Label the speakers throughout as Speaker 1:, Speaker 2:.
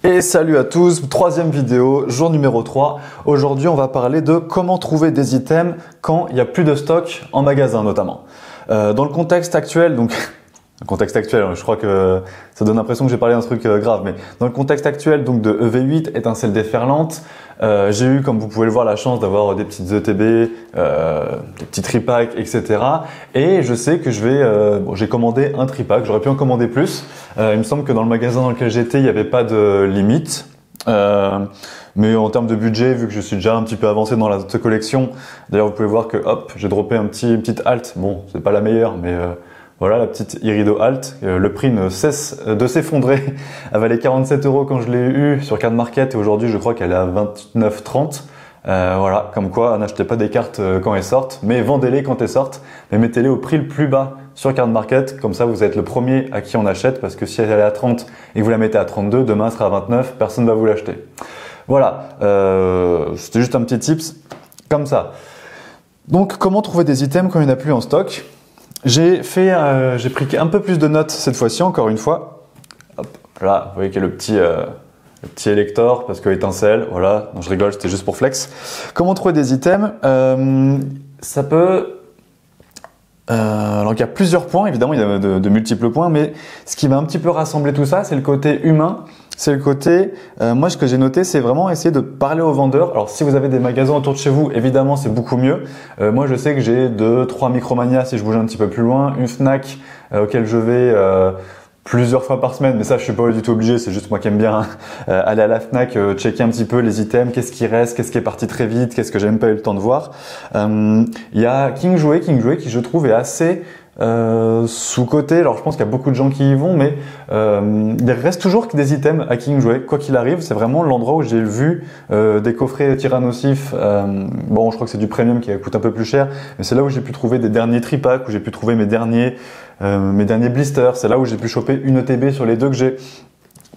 Speaker 1: Et salut à tous, troisième vidéo, jour numéro 3. Aujourd'hui, on va parler de comment trouver des items quand il n'y a plus de stock en magasin notamment. Dans le contexte actuel, donc le contexte actuel, je crois que ça donne l'impression que j'ai parlé d'un truc grave, mais dans le contexte actuel donc de EV8, étincelle déferlante, j'ai eu, comme vous pouvez le voir, la chance d'avoir des petites ETB, des petits tripacks, etc. Et je sais que j'ai commandé un tripack, j'aurais pu en commander plus. Il me semble que dans le magasin dans lequel j'étais, il n'y avait pas de limite. Mais en termes de budget, vu que je suis déjà un petit peu avancé dans la collection, d'ailleurs vous pouvez voir que hop, j'ai droppé une petite Alt. Bon, c'est pas la meilleure, mais voilà la petite Irido Alt. Le prix ne cesse de s'effondrer. Elle valait 47 € quand je l'ai eu sur Card Market et aujourd'hui je crois qu'elle est à 29,30 €. Voilà, comme quoi n'achetez pas des cartes quand elles sortent, mais vendez-les quand elles sortent, mais mettez-les au prix le plus bas sur Card Market, comme ça vous êtes le premier à qui on achète, parce que si elle est à 30 et que vous la mettez à 32, demain elle sera à 29, personne ne va vous l'acheter. Voilà, c'était juste un petit tips comme ça. Donc comment trouver des items quand il n'y en a plus en stock? J'ai pris un peu plus de notes cette fois-ci, encore une fois. Hop, là, vous voyez qu'il y a le petit élector parce que étincelle, voilà. Non, je rigole, c'était juste pour flex. Comment trouver des items? Ça peut. Alors il y a plusieurs points, évidemment, il y a de multiples points, mais ce qui va un petit peu rassembler tout ça, c'est le côté humain. C'est le côté, moi ce que j'ai noté, c'est vraiment essayer de parler aux vendeurs. Alors si vous avez des magasins autour de chez vous, évidemment c'est beaucoup mieux. Moi je sais que j'ai 2-3 Micromania si je bouge un petit peu plus loin, une Fnac auquel je vais plusieurs fois par semaine, mais ça je suis pas du tout obligé, c'est juste moi qui aime bien aller à la Fnac, checker un petit peu les items, qu'est-ce qui reste, qu'est-ce qui est parti très vite, qu'est-ce que j'ai même pas eu le temps de voir. Il y a King Jouet qui je trouve est assez sous-côté. Alors je pense qu'il y a beaucoup de gens qui y vont, mais il reste toujours des items à King Jouet, quoi qu'il arrive. C'est vraiment l'endroit où j'ai vu des coffrets Tyrannosif. Bon, je crois que c'est du premium qui coûte un peu plus cher, mais c'est là où j'ai pu trouver des derniers tripacks, où j'ai pu trouver mes derniers blisters. C'est là où j'ai pu choper une ETB sur les deux que j'ai,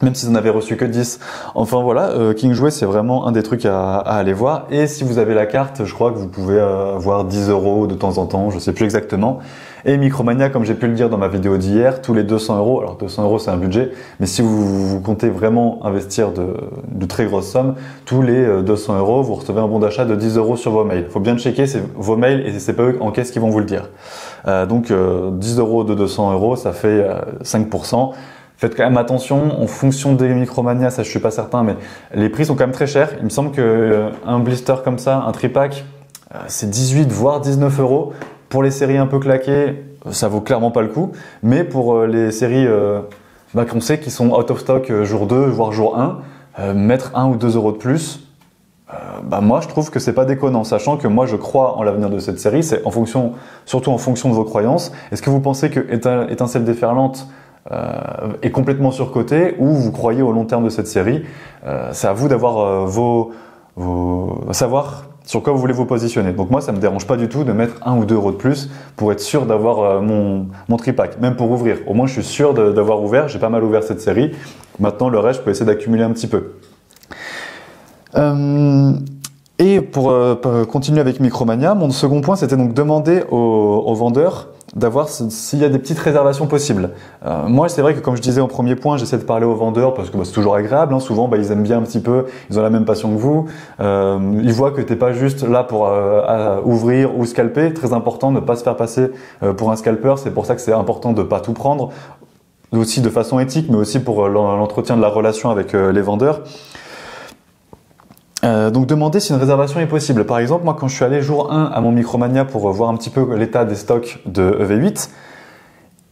Speaker 1: même si vous n'en avez reçu que 10. Enfin voilà, King Jouet c'est vraiment un des trucs à aller voir. Et si vous avez la carte, je crois que vous pouvez avoir 10 € de temps en temps, je sais plus exactement. Et Micromania, comme j'ai pu le dire dans ma vidéo d'hier, tous les 200 €, alors 200 € c'est un budget, mais si vous comptez vraiment investir de très grosses sommes, tous les 200 €, vous recevez un bon d'achat de 10 € sur vos mails. Il faut bien checker vos mails et c'est pas eux en caisse qui vont vous le dire. Donc 10 € de 200 €, ça fait 5%. Faites quand même attention, en fonction des Micromania, ça je suis pas certain, mais les prix sont quand même très chers. Il me semble que un blister comme ça, un tripack, c'est 18 voire 19 €. Pour les séries un peu claquées, ça vaut clairement pas le coup. Mais pour les séries qu'on sait qui sont out of stock jour 2, voire jour 1, mettre 1 ou 2 € de plus, moi je trouve que c'est pas déconnant, sachant que moi je crois en l'avenir de cette série, c'est surtout en fonction de vos croyances. Est-ce que vous pensez que Étincelle déferlante est complètement surcoté ou vous croyez au long terme de cette série? C'est à vous d'avoir savoir sur quoi vous voulez vous positionner. Donc moi ça me dérange pas du tout de mettre 1 ou 2 € de plus pour être sûr d'avoir mon tripack, même pour ouvrir. Au moins je suis sûr d'avoir ouvert, j'ai pas mal ouvert cette série. Maintenant le reste je peux essayer d'accumuler un petit peu. Et pour continuer avec Micromania, mon second point c'était donc demander aux vendeurs d'avoir s'il y a des petites réservations possibles. Moi c'est vrai que comme je disais en premier point, j'essaie de parler aux vendeurs parce que c'est toujours agréable, hein. Souvent ils aiment bien un petit peu, ils ont la même passion que vous, ils voient que t'es pas juste là pour ouvrir ou scalper. Très important de ne pas se faire passer pour un scalper, c'est pour ça que c'est important de pas tout prendre, aussi de façon éthique mais aussi pour l'entretien de la relation avec les vendeurs. Donc demander si une réservation est possible. Par exemple, moi quand je suis allé jour 1 à mon Micromania pour voir un petit peu l'état des stocks de EV8,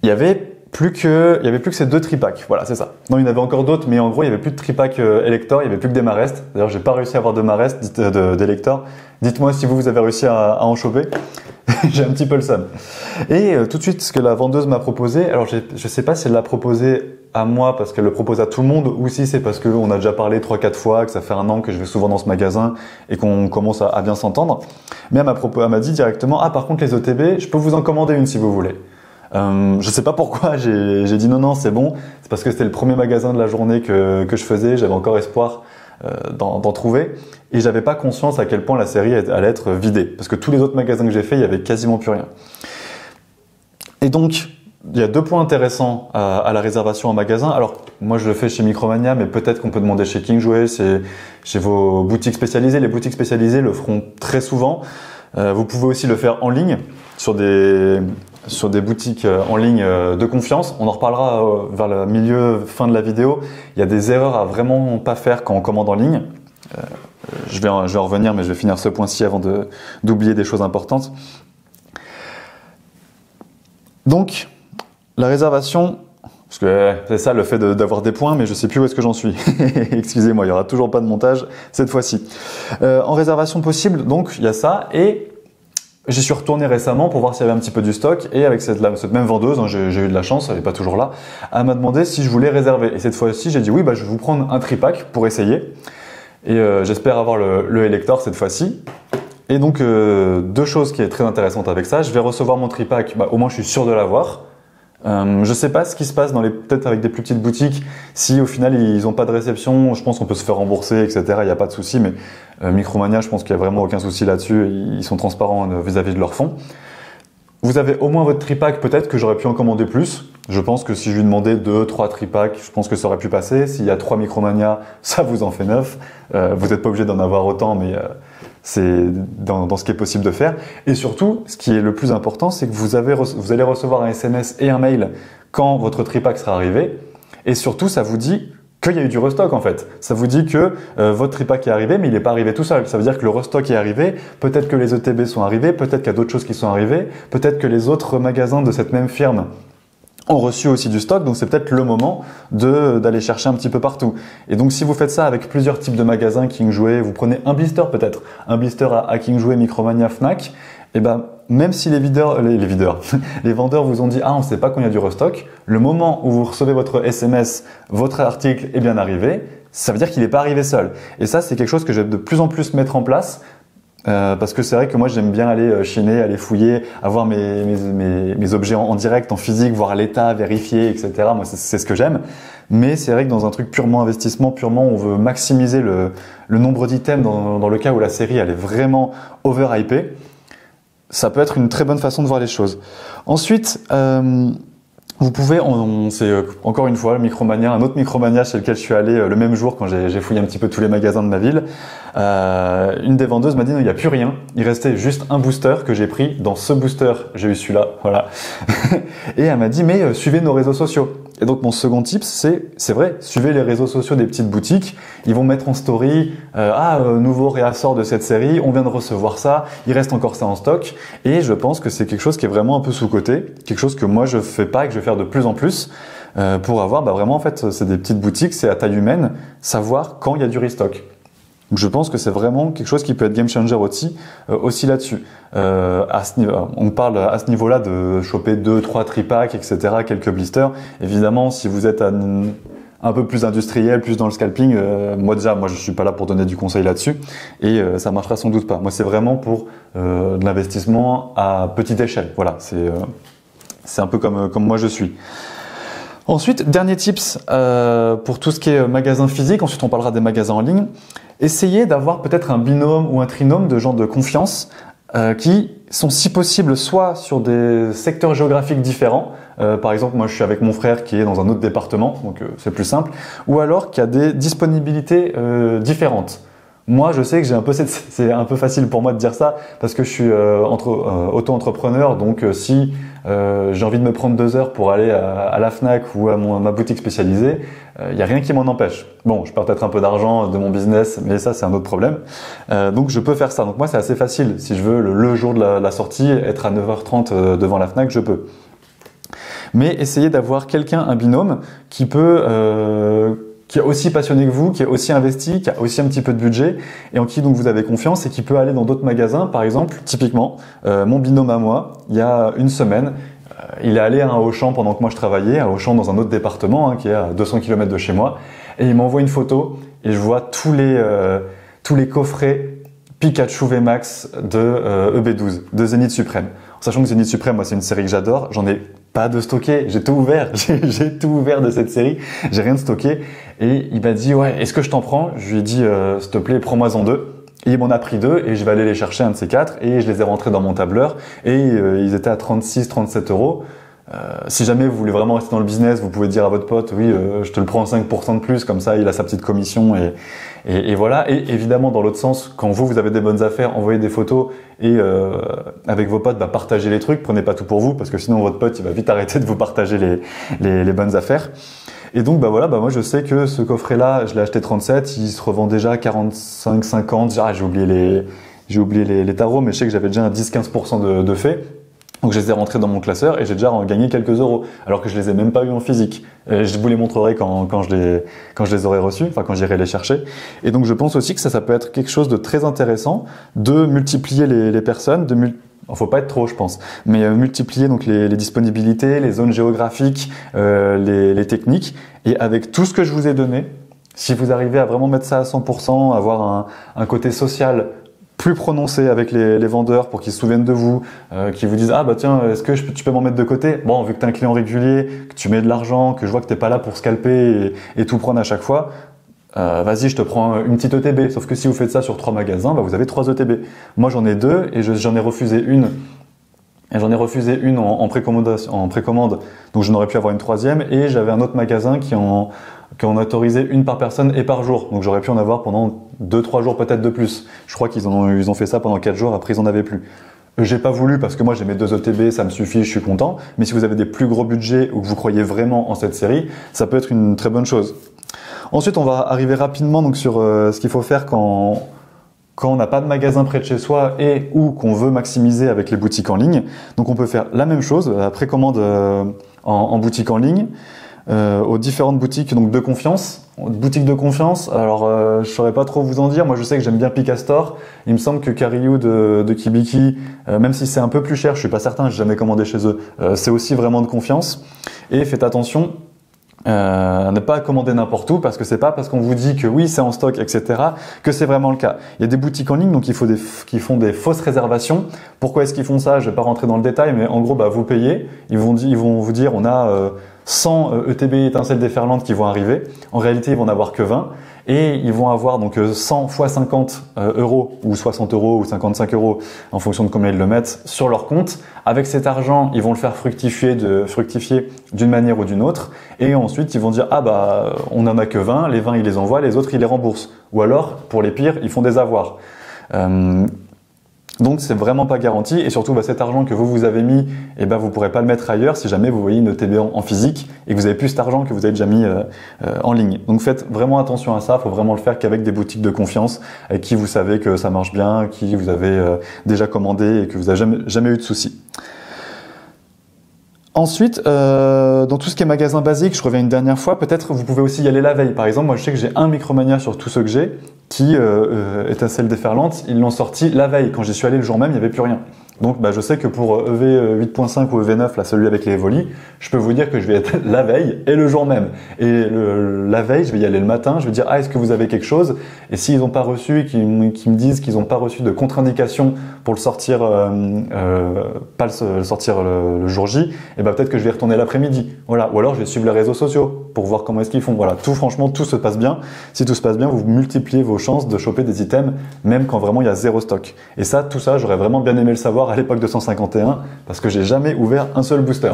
Speaker 1: il y avait plus que ces deux tripacks. Voilà, c'est ça. Non, il y en avait encore d'autres, mais en gros, il y avait plus de tripack Elector, il y avait plus que des Marest. D'ailleurs, j'ai pas réussi à avoir de Marest d'Elector. Dites-moi si vous avez réussi à en choper. J'ai un petit peu le seum. Et tout de suite, ce que la vendeuse m'a proposé, alors je sais pas si elle l'a proposé à moi parce qu'elle le propose à tout le monde ou si c'est parce qu'on a déjà parlé 3-4 fois, que ça fait 1 an que je vais souvent dans ce magasin et qu'on commence à bien s'entendre. Mais elle m'a dit directement, par contre les ETB, je peux vous en commander une si vous voulez. Je sais pas pourquoi j'ai dit non, c'est bon. C'est parce que c'était le premier magasin de la journée que je faisais, j'avais encore espoir d'en trouver et j'avais pas conscience à quel point la série allait être vidée parce que tous les autres magasins que j'ai fait, il y avait quasiment plus rien. Et donc il y a deux points intéressants à la réservation en magasin. Alors, moi, je le fais chez Micromania, mais peut-être qu'on peut demander chez KingJouet, chez vos boutiques spécialisées. Les boutiques spécialisées le feront très souvent. Vous pouvez aussi le faire en ligne, sur des boutiques en ligne de confiance. On en reparlera vers le milieu, fin de la vidéo. Il y a des erreurs à vraiment pas faire quand on commande en ligne. Je vais en revenir, mais je vais finir ce point-ci avant d'oublier des choses importantes. Donc, la réservation, parce que c'est ça le fait d'avoir des points, mais je sais plus où est-ce que j'en suis. Excusez-moi, il y aura toujours pas de montage cette fois-ci. En réservation possible, donc il y a ça, et j'y suis retourné récemment pour voir s'il y avait un petit peu du stock, et avec cette même vendeuse, hein, j'ai eu de la chance, elle n'est pas toujours là, elle m'a demandé si je voulais réserver. Et cette fois-ci, j'ai dit oui, je vais vous prendre un tripack pour essayer, et j'espère avoir le Elector cette fois-ci. Et donc, deux choses qui est très intéressantes avec ça. Je vais recevoir mon tripack, au moins je suis sûr de l'avoir. Je sais pas ce qui se passe peut-être avec des plus petites boutiques. Si au final ils n'ont pas de réception, je pense qu'on peut se faire rembourser, etc. Il n'y a pas de souci. Mais Micromania, je pense qu'il n'y a vraiment aucun souci là-dessus. Ils sont transparents vis-à-vis de leur fonds. Vous avez au moins votre tripack, peut-être que j'aurais pu en commander plus. Je pense que si je lui demandais 2, 3 tripacks, je pense que ça aurait pu passer. S'il y a 3 Micromania, ça vous en fait 9. Vous n'êtes pas obligé d'en avoir autant, mais c'est dans ce qui est possible de faire. Et surtout, ce qui est le plus important, c'est que vous allez recevoir un SMS et un mail quand votre tripack sera arrivé. Et surtout, ça vous dit qu'il y a eu du restock en fait. Ça vous dit que votre tripack est arrivé, mais il n'est pas arrivé tout seul. Ça veut dire que le restock est arrivé, peut-être que les ETB sont arrivés, peut-être qu'il y a d'autres choses qui sont arrivées, peut-être que les autres magasins de cette même firme ont reçu aussi du stock, donc c'est peut-être le moment d'aller chercher un petit peu partout. Et donc si vous faites ça avec plusieurs types de magasins, KingJouet, vous prenez un blister peut-être, un blister à KingJouet, Micromania, Fnac, et même si les vendeurs vous ont dit on ne sait pas quand il y a du restock, le moment où vous recevez votre SMS, votre article est bien arrivé, ça veut dire qu'il n'est pas arrivé seul. Et ça, c'est quelque chose que je vais de plus en plus mettre en place. Parce que c'est vrai que moi j'aime bien aller chiner, aller fouiller, avoir mes objets en direct, en physique, voir l'état, vérifier, etc. Moi c'est ce que j'aime. Mais c'est vrai que dans un truc purement investissement, purement on veut maximiser le nombre d'items dans le cas où la série elle est vraiment overhypée, ça peut être une très bonne façon de voir les choses. Ensuite, vous pouvez, c'est encore une fois le Micromania, un autre Micromania chez lequel je suis allé le même jour quand j'ai fouillé un petit peu tous les magasins de ma ville. Une des vendeuses m'a dit non, il n'y a plus rien. Il restait juste un booster que j'ai pris. Dans ce booster, j'ai eu celui-là, voilà. Et elle m'a dit mais suivez nos réseaux sociaux. Et donc mon second tip, c'est vrai, suivez les réseaux sociaux des petites boutiques. Ils vont mettre en story nouveau réassort de cette série, on vient de recevoir ça, il reste encore ça en stock. Et je pense que c'est quelque chose qui est vraiment un peu sous-coté, quelque chose que moi je fais pas et que je vais faire de plus en plus pour avoir vraiment en fait c'est des petites boutiques, c'est à taille humaine, savoir quand il y a du restock. Donc je pense que c'est vraiment quelque chose qui peut être game changer aussi là-dessus. On parle à ce niveau-là de choper 2, 3 tripacks, etc., quelques blisters. Évidemment, si vous êtes un peu plus industriel, plus dans le scalping, moi je suis pas là pour donner du conseil là-dessus et ça marchera sans doute pas. Moi c'est vraiment pour de l'investissement à petite échelle. Voilà, c'est un peu comme moi je suis. Ensuite, dernier tips pour tout ce qui est magasin physique. Ensuite, on parlera des magasins en ligne. Essayez d'avoir peut-être un binôme ou un trinôme de gens de confiance qui sont, si possible, soit sur des secteurs géographiques différents. Par exemple, moi, je suis avec mon frère qui est dans un autre département, donc c'est plus simple. Ou alors qui a des disponibilités différentes. Moi, je sais que c'est un peu facile pour moi de dire ça parce que je suis auto-entrepreneur. Donc, si j'ai envie de me prendre 2 heures pour aller à la Fnac ou à ma boutique spécialisée, il n'y a rien qui m'en empêche. Bon, je perds peut-être un peu d'argent de mon business, mais ça, c'est un autre problème. Donc, je peux faire ça. Donc, moi, c'est assez facile. Si je veux, le jour de la sortie, être à 9h30 devant la Fnac, je peux. Mais essayez d'avoir un binôme qui est aussi passionné que vous, qui est aussi investi, qui a aussi un petit peu de budget et en qui donc vous avez confiance et qui peut aller dans d'autres magasins. Par exemple, typiquement, mon binôme à moi, il y a une semaine, il est allé à un Auchan pendant que moi je travaillais, à Auchan dans un autre département qui est à 200 km de chez moi, et il m'envoie une photo et je vois tous les coffrets Pikachu VMAX de EB12, de Zénith Suprême. En sachant que Zénith Suprême, moi c'est une série que j'adore, j'en ai pas de stocké, j'ai tout ouvert, j'ai tout ouvert de cette série, j'ai rien de stocké. Et il m'a dit ouais, est-ce que je t'en prends? Je lui ai dit s'il te plaît, prends-moi-en 2. Et il m'en a pris 2 et je vais aller les chercher un de ces 4 et je les ai rentrés dans mon tableur et ils étaient à 36-37 euros. si jamais vous voulez vraiment rester dans le business, vous pouvez dire à votre pote, oui, je te le prends 5% de plus, comme ça il a sa petite commission et voilà. Et évidemment, dans l'autre sens, quand vous avez des bonnes affaires, envoyez des photos et avec vos potes, partagez les trucs, prenez pas tout pour vous, parce que sinon votre pote il va vite arrêter de vous partager les bonnes affaires. Et donc voilà, moi je sais que ce coffret-là, je l'ai acheté 37, il se revend déjà à 45, 50, j'ai oublié les tarots, mais je sais que j'avais déjà un 10-15% de fait. Donc je les ai rentrés dans mon classeur et j'ai déjà gagné quelques euros, alors que je les ai même pas eu en physique. Et je vous les montrerai quand je les aurai reçus, enfin quand j'irai les chercher. Et donc je pense aussi que ça peut être quelque chose de très intéressant de multiplier les personnes, faut pas être trop, je pense, mais multiplier donc les disponibilités, les zones géographiques, les techniques. Et avec tout ce que je vous ai donné, si vous arrivez à vraiment mettre ça à 100%, avoir un côté social plus prononcé avec les vendeurs pour qu'ils se souviennent de vous, qu'ils vous disent « Ah bah tiens, est-ce que tu peux m'en mettre de côté ?» Bon, vu que tu es un client régulier, que tu mets de l'argent, que je vois que tu n'es pas là pour scalper et tout prendre à chaque fois, vas-y, je te prends une petite ETB. Sauf que si vous faites ça sur 3 magasins, vous avez 3 ETB. Moi, j'en ai 2 et j'en ai refusé une. Et j'en ai refusé une en précommande, donc je n'aurais pu avoir une 3e. Et j'avais un autre magasin qui en autorisait une par personne et par jour. Donc j'aurais pu en avoir pendant 2-3 jours peut-être de plus. Je crois qu'ils ont fait ça pendant 4 jours, après ils en avaient plus. J'ai pas voulu parce que moi j'ai mes 2 ETB, ça me suffit, je suis content. Mais si vous avez des plus gros budgets ou que vous croyez vraiment en cette série, ça peut être une très bonne chose. Ensuite, on va arriver rapidement donc sur ce qu'il faut faire quand on n'a pas de magasin près de chez soi et ou qu'on veut maximiser avec les boutiques en ligne. Donc on peut faire la même chose, la précommande en boutique en ligne, aux différentes boutiques donc de confiance. Boutique de confiance, alors je saurais pas trop vous en dire. Moi je sais que j'aime bien Picastore. Il me semble que Kariou de Kibiki, même si c'est un peu plus cher, je suis pas certain, j'ai jamais commandé chez eux, c'est aussi vraiment de confiance. Et faites attention à ne pas commander n'importe où, parce que c'est pas parce qu'on vous dit que oui c'est en stock, etc., que c'est vraiment le cas. Il y a des boutiques en ligne donc qui font des fausses réservations. Pourquoi est-ce qu'ils font ça? Je vais pas rentrer dans le détail, mais en gros vous payez, ils vont vous dire on a 100 ETB étincelles déferlantes qui vont arriver. En réalité ils vont en avoir que 20 et ils vont avoir donc 100 fois 50 euros ou 60 euros ou 55 euros en fonction de combien ils le mettent sur leur compte. Avec cet argent, ils vont le faire fructifier d'une manière ou d'une autre. Et ensuite, ils vont dire, ah on en a que 20, les 20 ils les envoient, les autres ils les remboursent. Ou alors, pour les pires, ils font des avoirs. Donc c'est vraiment pas garanti et surtout cet argent que vous avez mis, vous pourrez pas le mettre ailleurs si jamais vous voyez une ETB en physique et que vous avez plus cet argent que vous avez déjà mis en ligne. Donc faites vraiment attention à ça, faut vraiment le faire qu'avec des boutiques de confiance avec qui vous savez que ça marche bien, qui vous avez déjà commandé et que vous n'avez jamais eu de soucis. Ensuite, dans tout ce qui est magasin basique, je reviens une dernière fois, peut-être vous pouvez aussi y aller la veille. Par exemple, moi je sais que j'ai un Micromania sur tous ceux que j'ai qui étincelle déferlante, ils l'ont sorti la veille. Quand j'y suis allé le jour même, il n'y avait plus rien. Donc je sais que pour EV 8.5 ou EV9, là, celui avec les Evoli, je peux vous dire que je vais être la veille et le jour même. Et la veille, je vais y aller le matin, je vais dire « Ah, est-ce que vous avez quelque chose ?» Et s'ils n'ont pas reçu et qu'ils me disent qu'ils n'ont pas reçu de contre-indication pour le sortir, pas le sortir le jour J, peut-être que je vais retourner l'après-midi. Voilà. Ou alors je vais suivre les réseaux sociaux pour voir comment est-ce qu'ils font. Voilà. Franchement, tout se passe bien. Si tout se passe bien, vous multipliez vos chances de choper des items, même quand vraiment il y a 0 stock. Et ça, tout ça, j'aurais vraiment bien aimé le savoir à l'époque de 151 parce que j'ai jamais ouvert un seul booster.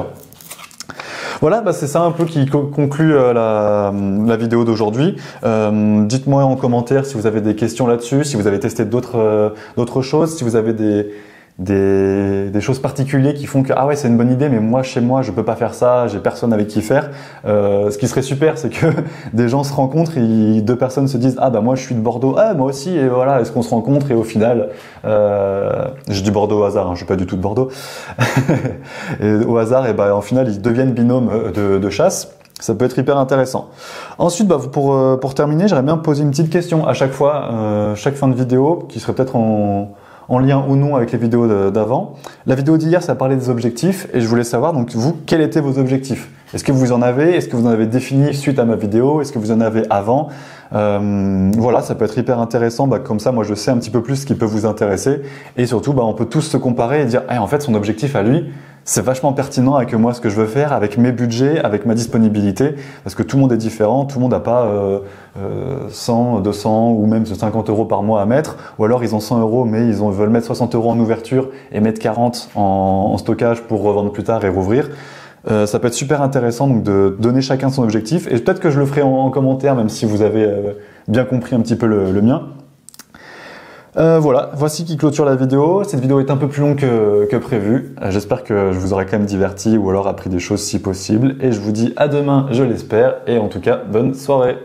Speaker 1: Voilà, c'est ça un peu qui conclut la vidéo d'aujourd'hui. Dites-moi en commentaire si vous avez des questions là-dessus, si vous avez testé d'autres choses, si vous avez des choses particulières qui font que ah ouais c'est une bonne idée mais moi chez moi je peux pas faire ça, j'ai personne avec qui faire. Ce qui serait super c'est que des gens se rencontrent et 2 personnes se disent ah moi je suis de Bordeaux, ah moi aussi et voilà, est-ce qu'on se rencontre et au final je dis Bordeaux au hasard, je suis pas du tout de Bordeaux et au hasard en final ils deviennent binômes de chasse. Ça peut être hyper intéressant. Ensuite, pour terminer, j'aimerais bien poser une petite question à chaque fois, chaque fin de vidéo, qui serait peut-être en lien ou non avec les vidéos d'avant. La vidéo d'hier, ça parlait des objectifs et je voulais savoir, donc vous, quels étaient vos objectifs? Est-ce que vous en avez? Est-ce que vous en avez défini suite à ma vidéo? Est-ce que vous en avez avant? Voilà, ça peut être hyper intéressant. Comme ça, moi, je sais un petit peu plus ce qui peut vous intéresser. Et surtout, on peut tous se comparer et dire, en fait, son objectif à lui, c'est vachement pertinent avec moi, ce que je veux faire, avec mes budgets, avec ma disponibilité, parce que tout le monde est différent, tout le monde n'a pas 100, 200 ou même 50 euros par mois à mettre, ou alors ils ont 100 euros mais ils veulent mettre 60 euros en ouverture et mettre 40 en stockage pour revendre plus tard et rouvrir. Ça peut être super intéressant donc de donner chacun son objectif et peut-être que je le ferai en commentaire même si vous avez bien compris un petit peu le mien. Voilà, voici qui clôture la vidéo. Cette vidéo est un peu plus longue que prévu. J'espère que je vous aurai quand même diverti ou alors appris des choses si possible. Et je vous dis à demain, je l'espère. Et en tout cas, bonne soirée.